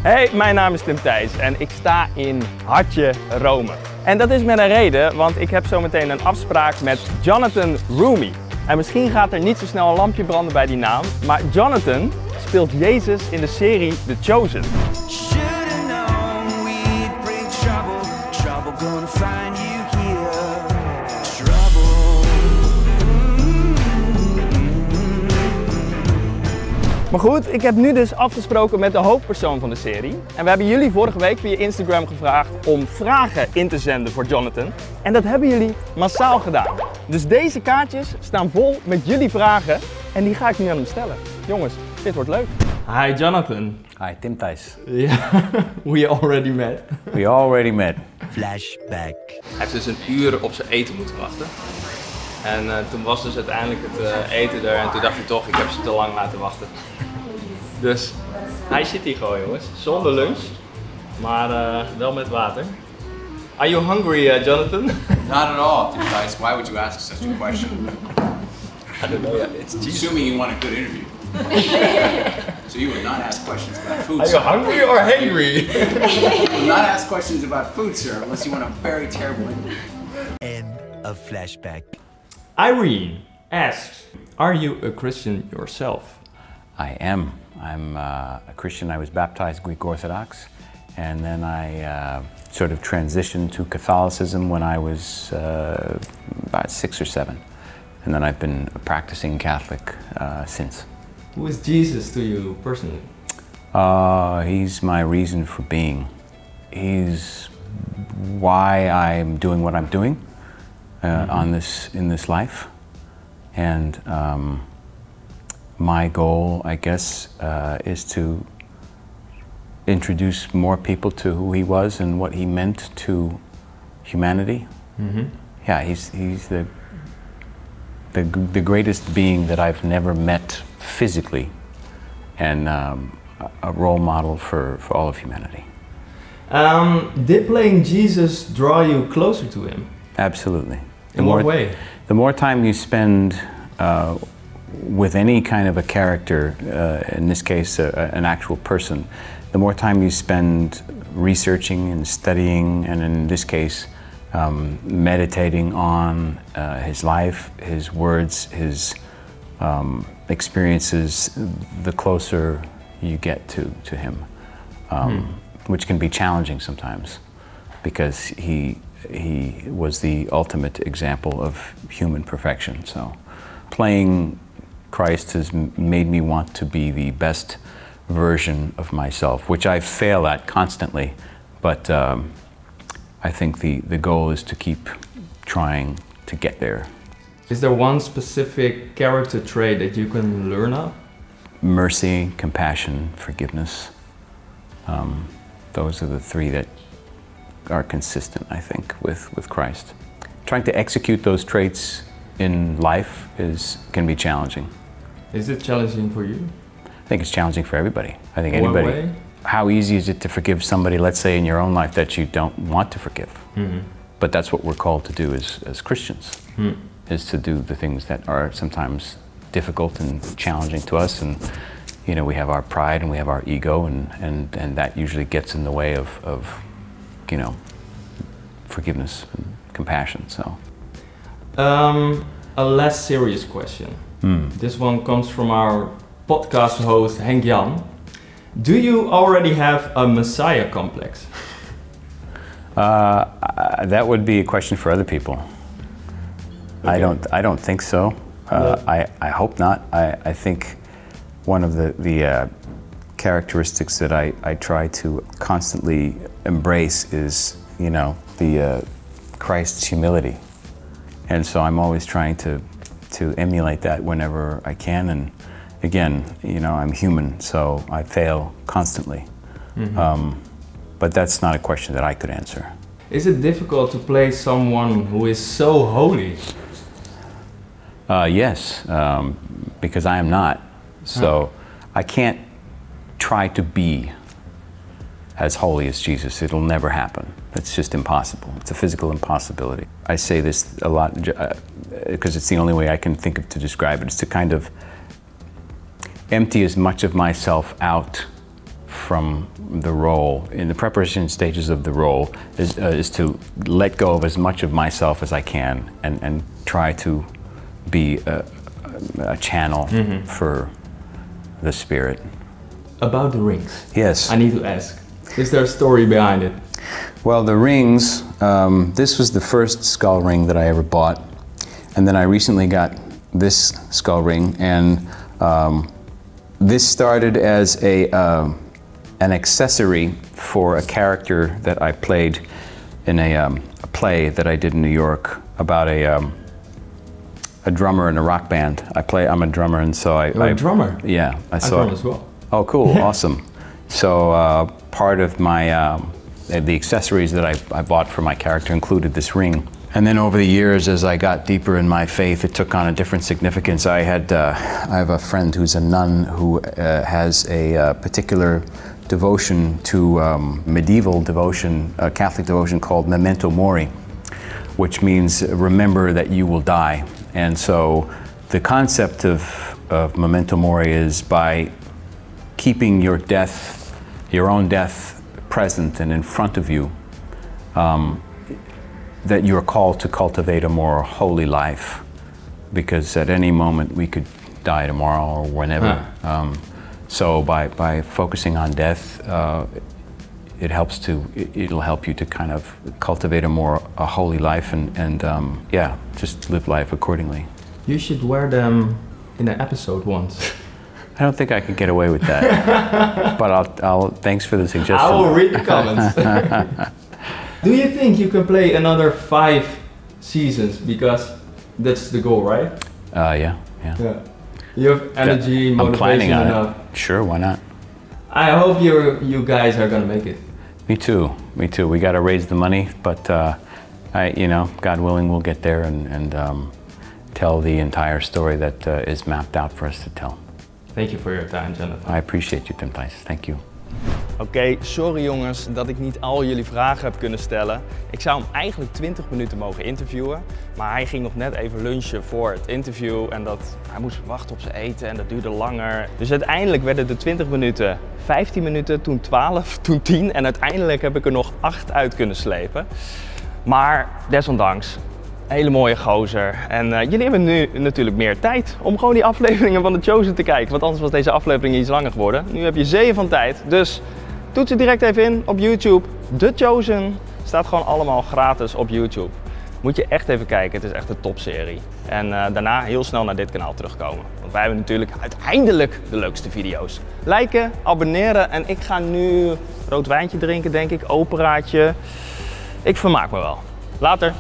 Hey, mijn naam is Thijs en ik sta in Hartje Rome. En dat is met een reden, want ik heb zometeen een afspraak met Jonathan Roumie. En misschien gaat er niet zo snel een lampje branden bij die naam, maar Jonathan speelt Jezus in de serie The Chosen. Maar goed, ik heb nu dus afgesproken met de hoofdpersoon van de serie. En we hebben jullie vorige week via Instagram gevraagd om vragen in te zenden voor Jonathan. En dat hebben jullie massaal gedaan. Dus deze kaartjes staan vol met jullie vragen en die ga ik nu aan hem stellen. Jongens, dit wordt leuk. Hi Jonathan. Hi Thijs. Yeah, we already met. We already met. Flashback. Hij heeft dus een uur op zijn eten moeten wachten. En toen was dus uiteindelijk het eten er en toen dacht hij toch, ik heb ze te lang laten wachten. Dus hij zit hier gewoon jongens, zonder lunch, maar wel met water. Are you hungry, Jonathan? Not at all, Thijs. Why would you ask such a question? I don't know, yeah, it's Jesus. Assuming you want a good interview. So you would not ask questions about food, Are you hungry or hangry? You will not ask questions about food, sir, unless you want a very terrible interview. End of flashback. Irene asks, are you a Christian yourself? I am. I'm a Christian. I was baptized Greek Orthodox, and then I sort of transitioned to Catholicism when I was about 6 or 7. And then I've been a practicing Catholic since. Who is Jesus to you personally? He's my reason for being. He's why I'm doing what I'm doing in this life. And my goal, I guess, is to introduce more people to who he was and what he meant to humanity. Yeah, he's the greatest being that I've never met physically, and a role model for all of humanity. Did playing Jesus draw you closer to him? Absolutely. In what way? The more time you spend with any kind of a character, in this case an actual person, the more time you spend researching and studying, and in this case meditating on his life, his words, his experiences, the closer you get to him, which can be challenging sometimes, because he was the ultimate example of human perfection. So playing Christ has made me want to be the best version of myself, which I fail at constantly, but I think the goal is to keep trying to get there. Is there one specific character trait that you can learn of? Mercy, compassion, forgiveness. Those are the three that are consistent, I think, with Christ. Trying to execute those traits in life can be challenging. Is it challenging for you? I think it's challenging for everybody. I think anybody. What way? How easy is it to forgive somebody, let's say in your own life, that you don't want to forgive? But that's what we're called to do as Christians, is to do the things that are sometimes difficult and challenging to us. And you know, we have our pride and we have our ego, and that usually gets in the way of you know, forgiveness and compassion. So a less serious question. This one comes from our podcast host Henk Jan. Do you already have a Messiah complex? That would be a question for other people. Okay. I don't think so. I hope not. I think one of the characteristics that I try to constantly embrace is, you know, the Christ's humility, and so I'm always trying to emulate that whenever I can. And again, you know, I'm human, so I fail constantly. But that's not a question that I could answer. Is it difficult to play someone who is so holy? Yes, because I am not. So I can't try to be as holy as Jesus. It'll never happen. It's just impossible. It's a physical impossibility. I say this a lot because it's the only way I can think of to describe it. It's to kind of empty as much of myself out from the role, in the preparation stages of the role, is to let go of as much of myself as I can and try to be a channel for the spirit. About the rings. Yes. I need to ask, is there a story behind it? Well, the rings, this was the first skull ring that I ever bought. And then I recently got this skull ring, and this started as an accessory for a character that I played in a play that I did in New York about a drummer in a rock band. I'm a drummer, and so You're a drummer? Yeah. I drum as well. Oh, cool, awesome. So part of my, the accessories that I bought for my character included this ring. And then over the years, as I got deeper in my faith, it took on a different significance. I have a friend who's a nun who has a particular devotion to medieval devotion, Catholic devotion called memento mori, which means remember that you will die. And so the concept of memento mori is by keeping your death, your own death, present and in front of you, that you're called to cultivate a more holy life, because at any moment we could die tomorrow or whenever. So by focusing on death, it'll help you to kind of cultivate a holy life and yeah, just live life accordingly. You should wear them in an episode once. I don't think I could get away with that, but thanks for the suggestion. I will read the comments. Do you think you can play another 5 seasons? Because that's the goal, right? Yeah. You have energy, motivation I'm planning on enough. it. Sure, why not? I hope you guys are gonna make it. Me too. We got to raise the money, but God willing, we'll get there and tell the entire story that is mapped out for us to tell. Thank you for your time, Jonathan. I appreciate you, Thijs. Thank you. Oké, sorry jongens dat ik niet al jullie vragen heb kunnen stellen. Ik zou hem eigenlijk 20 minuten mogen interviewen, maar hij ging nog net even lunchen voor het interview en hij moest wachten op zijn eten en dat duurde langer. Dus uiteindelijk werden de 20 minuten 15 minuten, toen 12, toen 10 en uiteindelijk heb ik er nog 8 uit kunnen slepen. Maar desondanks, een hele mooie gozer. En jullie hebben nu natuurlijk meer tijd om gewoon die afleveringen van The Chosen te kijken, want anders was deze aflevering iets langer geworden. Nu heb je zeeën van tijd, dus toets het direct even in op YouTube. The Chosen staat gewoon allemaal gratis op YouTube. Moet je echt even kijken, het is echt een topserie. En daarna heel snel naar dit kanaal terugkomen. Want wij hebben natuurlijk uiteindelijk de leukste video's. Liken, abonneren en ik ga nu rood wijntje drinken denk ik, operaatje. Ik vermaak me wel. Later!